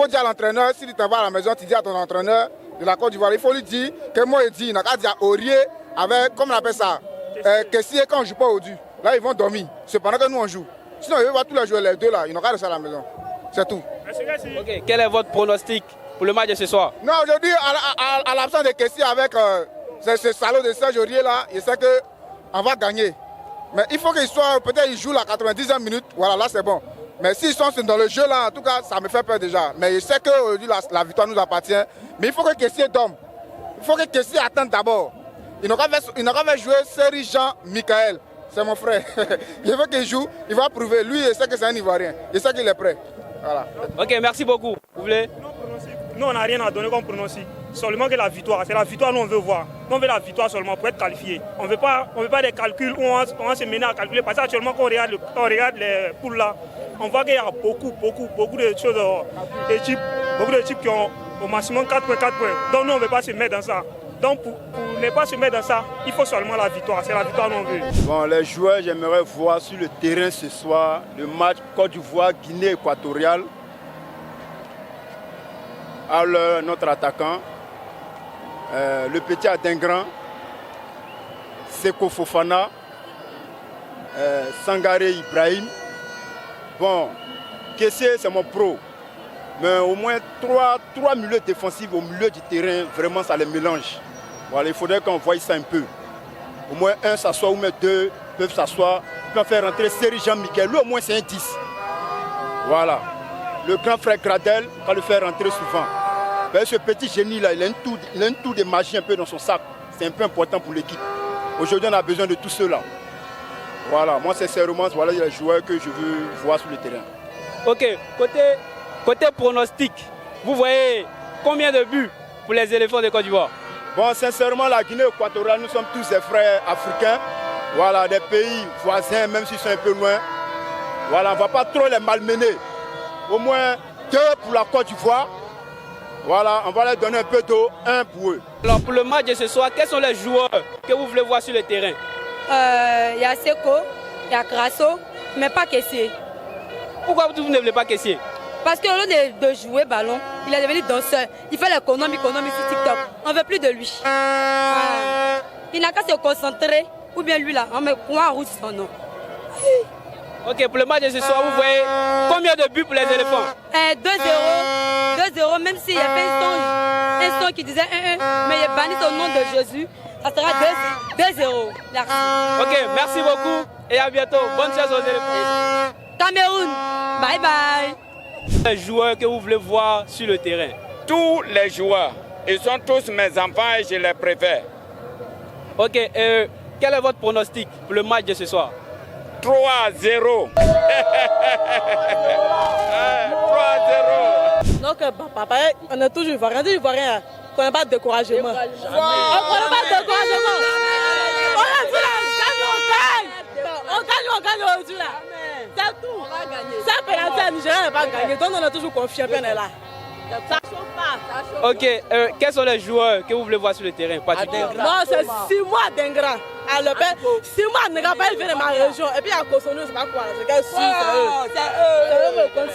faut dire à l'entraîneur, si tu t'en vas à la maison, tu dis à ton entraîneur de la Côte d'Ivoire, il faut lui dire que moi, il dit, il n'a qu'à dire Aurier avec, comme on appelle ça, Kessié quand on ne joue pas au du. Là, ils vont dormir. C'est pendant que nous, on joue. Sinon, ils vont voir tous les joueurs, les deux là, ils n'ont qu'à rester à la maison. C'est tout. Ok, quel est votre pronostic pour le match de ce soir? Non, aujourd'hui, à l'absence de Kessié avec ce salaud de Serge Aurier là, je sais qu'on va gagner. Mais il faut qu'il soit, peut-être il joue la 90e minute, voilà, là c'est bon. Mais s'ils sont dans le jeu là, en tout cas, ça me fait peur déjà. Mais je sais qu'aujourd'hui, la victoire nous appartient. Mais il faut que Kessié dorme. Il faut que Kessié attende d'abord. Il n'a qu'à faire jouer Seri Jean Michael. C'est mon frère. Je veux qu'il joue, il va prouver. Lui, je sais que c'est un Ivoirien. Je sais qu'il est prêt. Voilà. Ok, merci beaucoup. Vous voulez? Nous, on n'a rien à donner comme pronostic. Seulement que la victoire. C'est la victoire nous on veut voir. Nous, on veut la victoire seulement pour être qualifié. On ne veut pas des calculs où on va se mener à calculer. Parce qu'actuellement, quand on regarde les poules là, on voit qu'il y a beaucoup de choses, beaucoup d'équipes qui ont au maximum 4 points. Donc nous, on ne veut pas se mettre dans ça. Donc pour ne pas se mettre dans ça, il faut seulement la victoire. C'est la victoire qu'on veut. Bon, les joueurs, j'aimerais voir sur le terrain ce soir le match Côte d'Ivoire, Guinée équatoriale. Alors, notre attaquant, le petit Adengran, Seko Fofana, Sangaré Ibrahim. Bon, Kessié, c'est mon pro. Mais au moins trois milieux défensifs au milieu du terrain, vraiment ça les mélange. Voilà, il faudrait qu'on voie ça un peu. Au moins un s'assoit ou même deux peuvent s'asseoir. Ils peuvent faire rentrer Seri Jean Michael. Lui au moins c'est un 10. Voilà. Le grand frère Gradel va le faire rentrer souvent. Ben, ce petit génie là, il a un tour de magie un peu dans son sac. C'est un peu important pour l'équipe. Aujourd'hui on a besoin de tout cela. Voilà, moi sincèrement, voilà les joueurs que je veux voir sur le terrain. Ok, côté pronostic, vous voyez combien de buts pour les éléphants de Côte d'Ivoire? Bon, sincèrement, la Guinée équatoriale, nous sommes tous des frères africains. Voilà, des pays voisins, même s'ils sont un peu loin. Voilà, on ne va pas trop les malmener. Au moins 2 pour la Côte d'Ivoire. Voilà, on va leur donner un peu d'eau, 1 pour eux. Alors pour le match de ce soir, quels sont les joueurs que vous voulez voir sur le terrain? Il y a Seko, il y a Grasso, mais pas Kessié. Pourquoi vous ne voulez pas Kessié? Parce qu'au lieu de jouer ballon, il est devenu danseur. Il fait l'économie sur TikTok. On ne veut plus de lui. Il n'a qu'à se concentrer. Ou bien lui là, on met quoi en rouge son nom. Ok, pour le match de ce soir, vous voyez combien de buts pour les éléphants? 2-0. 2-0, même s'il y a fait un son qui disait 1-1, mais il est banni au nom de Jésus. Ça sera 2-0. Merci. Ok, merci beaucoup et à bientôt. Bonne chance aux éléphants. Cameroun, bye bye. Les joueurs que vous voulez voir sur le terrain? Tous les joueurs, ils sont tous mes enfants et je les préfère. Ok, quel est votre pronostic pour le match de ce soir? 3-0. 3-0. Donc, papa, on est toujours ivoirien. On ne connaît pas de découragement. On ne connaît pas de découragement. On gagne aujourd'hui là. C'est tout. Ça pénalité à Nigeria n'est pas gagné. Donc on est toujours confiant. Ça ne chauffe pas. Ok, quels sont les joueurs que vous voulez voir sur le terrain? Non, c'est 6 mois d'Ingra. 6 mois d'Ingra, il vient de ma région. Et puis à Cotonou, c'est pas quoi. C'est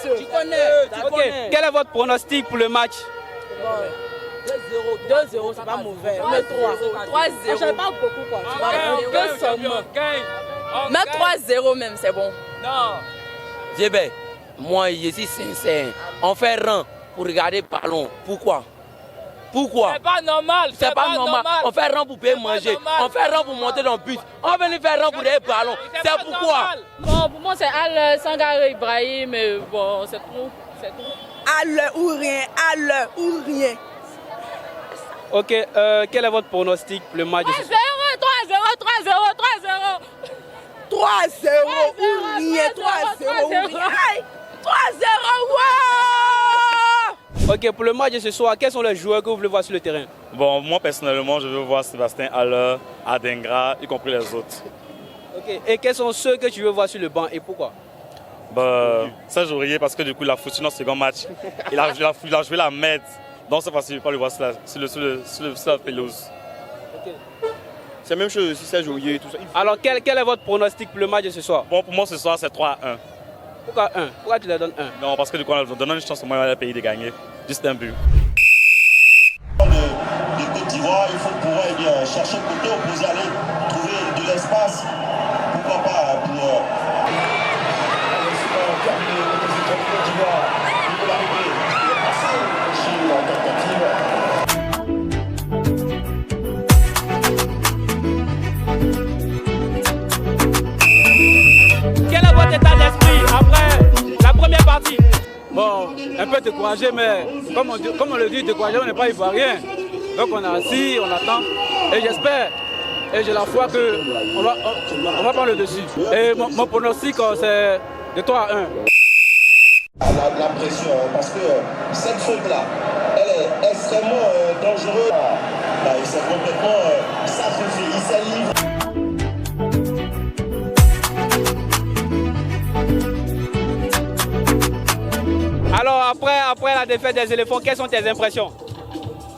eux. Tu connais. Ok, quel est votre pronostic pour le match? 2-0, c'est pas mauvais. Mais 3-0. Je sais pas beaucoup quoi. 2 seulement. Mais 3-0 même, c'est bon. Non. Djébé, moi je suis sincère. On fait rang pour regarder le ballon. Pourquoi? C'est pas normal. C'est pas normal. On fait rang pour payer manger. On fait rang pour monter dans le bus. On va venir faire rang pour des ballons. C'est pourquoi? Bon, pour moi c'est Al Sangaré Ibrahim, mais bon, c'est tout. Al ou rien. Ok, quel est votre pronostic pour le match de ce soir? 3-0 ou rien. 3-0, Ok, pour le match de ce soir, quels sont les joueurs que vous voulez voir sur le terrain? Bon, moi personnellement, je veux voir Sébastien Haller, Adengra, y compris les autres. Ok, et quels sont ceux que tu veux voir sur le banc et pourquoi? Ça, j'aurais parce que du coup, il a foutu dans le second match. Il a joué la merde. Donc, c'est facile, je ne vais pas le voir sur la pelouse. Okay. C'est la même chose aussi, Serge Aurier et tout ça. Alors, quel est votre pronostic pour le match de ce soir? Bon, pour moi, ce soir, c'est 3-1. Pourquoi 1? Pourquoi tu leur donnes 1? Non, parce que du coup, en donnant une chance au moins au pays de gagner. Juste un but. De Côte d'Ivoire, il faut pouvoir chercher le côté opposé, aller trouver de l'espace. Pourquoi pas pour terminer le Côte d'Ivoire. Il faut l'arriver. Il est passé sur la tentative. Quel est votre état d'esprit après la première partie? Bon, un peu découragé, mais comme on le dit, découragé, on n'est pas ivoirien. Donc on est assis, on attend, et j'espère, et j'ai la foi qu'on va prendre le dessus. Et mon pronostic, c'est de 3 à 1. La pression, parce que cette faute-là, elle est extrêmement dangereuse. Il s'est complètement sacrifié, il s'est livré. Alors après la défaite des éléphants, quelles sont tes impressions?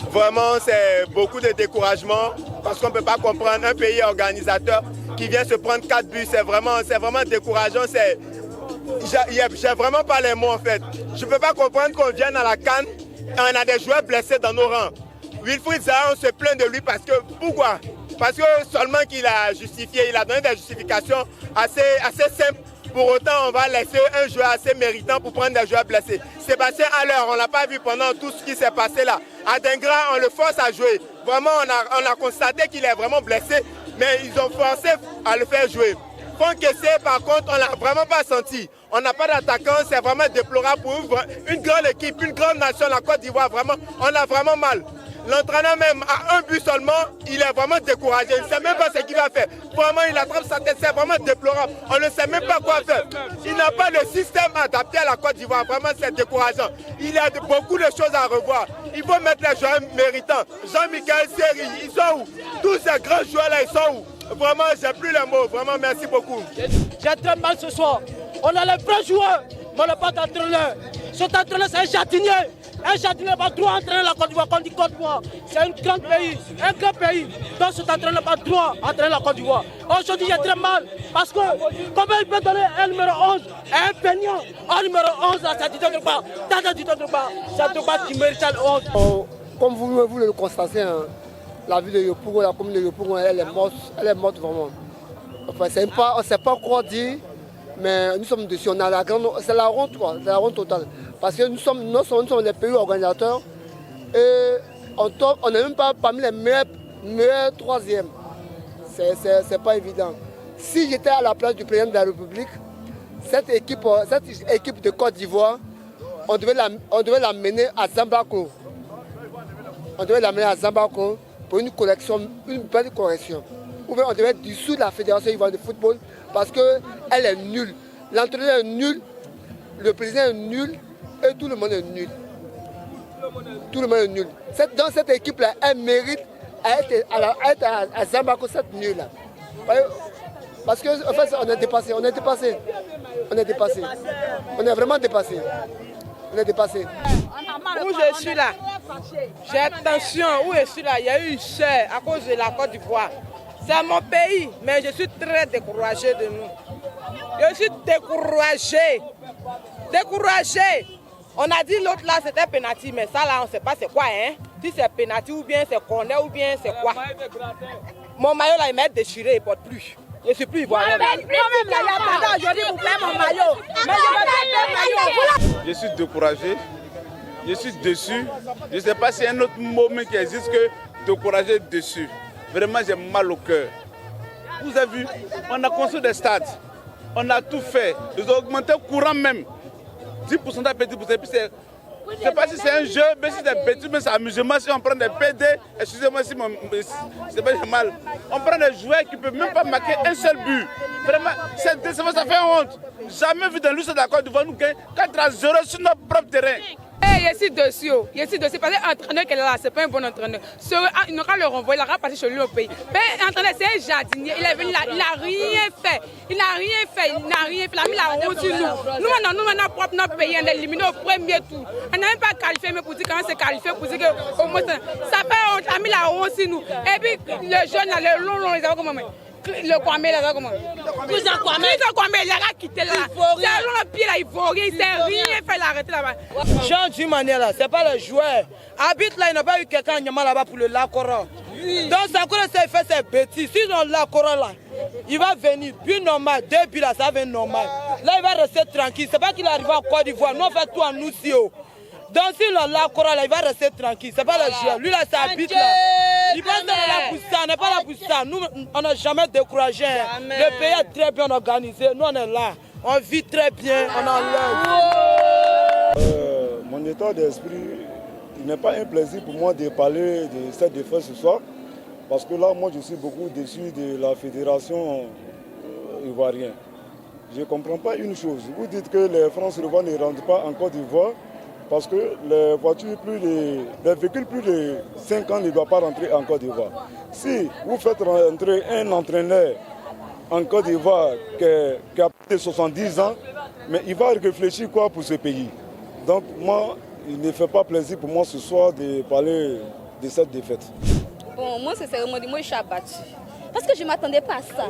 Vraiment, c'est beaucoup de découragement parce qu'on ne peut pas comprendre un pays organisateur qui vient se prendre 4 buts. C'est vraiment décourageant. J'ai vraiment pas les mots en fait. Je ne peux pas comprendre qu'on vienne à la CAN et on a des joueurs blessés dans nos rangs. Wilfried Zaha, on se plaint de lui parce que, pourquoi? Parce que seulement qu'il a justifié, il a donné des justifications assez simples. Pour autant, on va laisser un joueur assez méritant pour prendre des joueurs blessés. Sébastien Haller, on ne l'a pas vu pendant tout ce qui s'est passé là. Adingra, on le force à jouer. Vraiment, on a constaté qu'il est vraiment blessé, mais ils ont forcé à le faire jouer. Franck Kessé, par contre, on ne l'a vraiment pas senti. On n'a pas d'attaquant, c'est vraiment déplorable pour une grande équipe, une grande nation, la Côte d'Ivoire. Vraiment, on a vraiment mal. L'entraîneur même, à un but seulement, il est vraiment découragé. Il ne sait même pas ce qu'il va faire. Vraiment, il attrape sa tête, c'est vraiment déplorable. On ne sait même pas quoi faire. Il n'a pas de système adapté à la Côte d'Ivoire. Vraiment, c'est décourageant. Il y a beaucoup de choses à revoir. Il faut mettre les joueurs méritants. Jean-Michel Seri, ils sont où? Tous ces grands joueurs-là, ils sont où? Vraiment, j'ai plus les mots. Vraiment, merci beaucoup. J'ai très mal ce soir. On a les vrais joueurs, mais on n'a pas d'entraîneur. Cet entraîneur, c'est un jardinier. Un jardinier n'a pas droit d'entraîner la Côte d'Ivoire. Quand on dit Côte d'Ivoire, c'est un grand pays. Donc cet entraîneur n'a pas droit d'entraîner la Côte d'Ivoire. Aujourd'hui, j'ai très mal parce que comment il peut donner un numéro 11 à un peignant? Un numéro 11, là, c'est Didier Drogba. C'est Didier Drogba. C'est Drogba qui mérite le 11. Comme vous le constatez, hein, la ville de Yopougon, la commune de Yopougon, elle est morte vraiment. Enfin, on ne sait pas quoi dire, mais nous sommes dessus. C'est la honte, quoi. C'est la honte totale. Parce que nous sommes des pays organisateurs et on n'est même pas parmi les meilleurs troisièmes. C'est pas évident. Si j'étais à la place du président de la République, cette équipe de Côte d'Ivoire, on devait l'amener à Zambako. On devait l'amener à Zambako pour une belle correction. Ou bien on devait dissoudre la Fédération ivoirienne de football parce qu'elle est nulle. L'entraîneur est nul, le président est nul et tout le monde est nul. Tout le monde est nul. Dans cette équipe-là, elle mérite à être à Zambako, cette nulle-là. Parce qu'en fait, on est dépassé. On est vraiment dépassé. On est dépassé. Où je suis là, j'ai tension. Où je suis là, il y a eu une chair à cause de la Côte d'Ivoire. C'est mon pays, mais je suis très découragé de nous. Je suis découragé. On a dit l'autre là c'était penalty, mais ça là on ne sait pas c'est quoi. Hein? Si c'est penalty ou bien c'est corner ou bien c'est quoi. Mon maillot là il m'a déchiré, il ne porte plus. Je ne suis plus ivoirien. Aujourd'hui vous payez mon maillot. Mais je suis découragé, je suis déçu. Je ne sais pas s'il y a un autre mot qui existe que découragé, déçu. Vraiment j'ai mal au cœur. Vous avez vu, on a construit des stades, on a tout fait. Ils ont augmenté le courant même. 10% à petit pour c'est je ne sais pas si c'est un jeu, mais si c'est petit, mais c'est amusement. Si on prend des PD, excusez-moi si c'est pas mal. On prend des joueurs qui ne peuvent même pas marquer un seul but. Vraiment, c'est décevant, ça fait honte. Jamais vu dans l'Ouest de la Côte d'Ivoire nous gagner 4-0 sur notre propre terrain. Je suis dessus parce que l'entraîneur qui est là, c'est pas un bon entraîneur. Il n'aura le renvoyer, il aura passé chez lui au pays. Mais l'entraîneur, c'est un jardinier, il est venu là, il n'a rien fait. Il n'a mis la honte sur nous. Nous, maintenant, propre notre pays, on est éliminé au premier tour. On n'a même pas qualifié, mais pour dire comment c'est qualifié, pour dire que au moins, ça fait honte, il a mis la honte sur nous. Et puis, le jeune, le long, ils avaient comme le Kwame là, comment? Cousin Kwame. Cousin Kwame, il a quitté là. C'est long le pied là, il faut rien, il sait rien faire l'arrêter là-bas. Jean d'une manière là, c'est pas le joueur. Habite là, il n'a pas eu quelqu'un à Nyama là-bas pour le Lakora. Donc ça il fait ses bêtises. Si on Lakora là, il va venir, puis normal, 2 buts là, ça va être normal. Là, il va rester tranquille. C'est pas qu'il arrive en Côte d'Ivoire, nous on fait tout en Oussio. Donc si on Lakora là, il va rester tranquille. C'est pas le joueur. Lui là, ça habite là. Il pense qu'on est là pour ça, on n'est pas là pour ça. Nous, on n'a jamais découragé. Le pays est très bien organisé. Nous, on est là. On vit très bien, on enlève. Mon état d'esprit, il n'est pas un plaisir pour moi de parler de cette défaite ce soir. Parce que là, moi, je suis beaucoup déçu de la fédération ivoirienne. Je ne comprends pas une chose. Vous dites que les France-Rwanda ne rentrent pas en Côte d'Ivoire parce que les véhicules plus de 5 ans ne doivent pas rentrer en Côte d'Ivoire. Si vous faites rentrer un entraîneur en Côte d'Ivoire qui a plus de 70 ans, mais il va réfléchir quoi pour ce pays? Donc moi, il ne fait pas plaisir pour moi ce soir de parler de cette défaite. Bon, moi, sincèrement, moi, je suis abattue. Parce que je ne m'attendais pas à ça.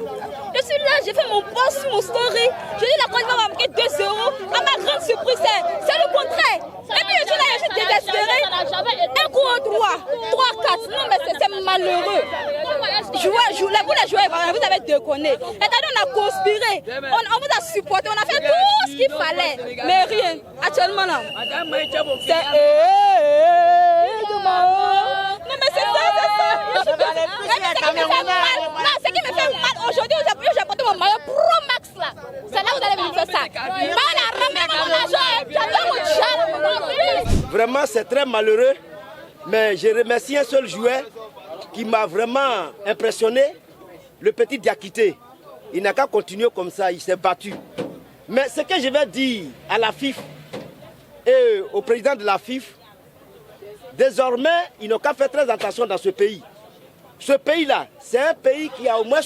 Je suis là, j'ai fait mon post sur mon story. Je dis la Côte d'Ivoire va marquer 2-0. À ma grande surprise, c'est le contraire. Et puis je suis là, je suis désespérée. Un coup au 3, 3-4. Non, mais c'est malheureux. Vous les joueurs, vous avez déconné. Et on a conspiré. On vous a supporté. On a fait tout ce qu'il fallait. Mais rien. Actuellement, là. C'est non, mais c'est ça. Ce qui me fait mal aujourd'hui, j'ai porté mon maillot Pro Max là. C'est là où vous allez me faire ça. Vraiment, c'est très malheureux. Mais je remercie un seul joueur qui m'a vraiment impressionné, le petit Diakité. Il n'a qu'à continuer comme ça, il s'est battu. Mais ce que je vais dire à la FIF et au président de la FIF, désormais, ils n'ont qu'à faire très attention dans ce pays. Ce pays-là, c'est un pays qui a au moins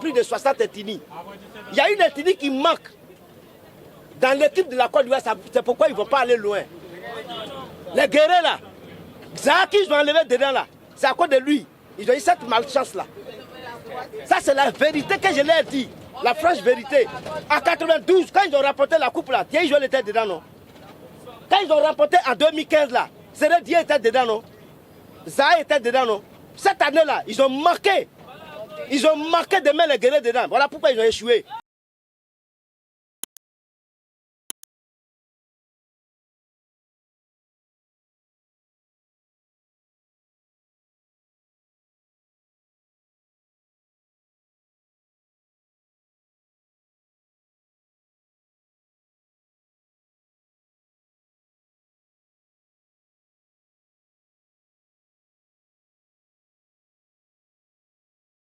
plus de 60 ethnies. Il y a une ethnie qui manque dans l'équipe de la Côte d'Ivoire, c'est pourquoi ils ne vont pas aller loin. Les guerriers là, Zaki, ils ont enlevé dedans là, c'est à cause de lui. Ils ont eu cette malchance-là. Ça, c'est la vérité que je leur ai dit, la franche vérité. En 92, quand ils ont remporté la coupe là, Thierry Joël était dedans, non? Quand ils ont remporté en 2015 là, Zéré Dié était dedans, non? Zaha était dedans, non? Cette année-là, ils ont marqué. Ils ont marqué de mettre les guerriers dedans. Voilà pourquoi ils ont échoué.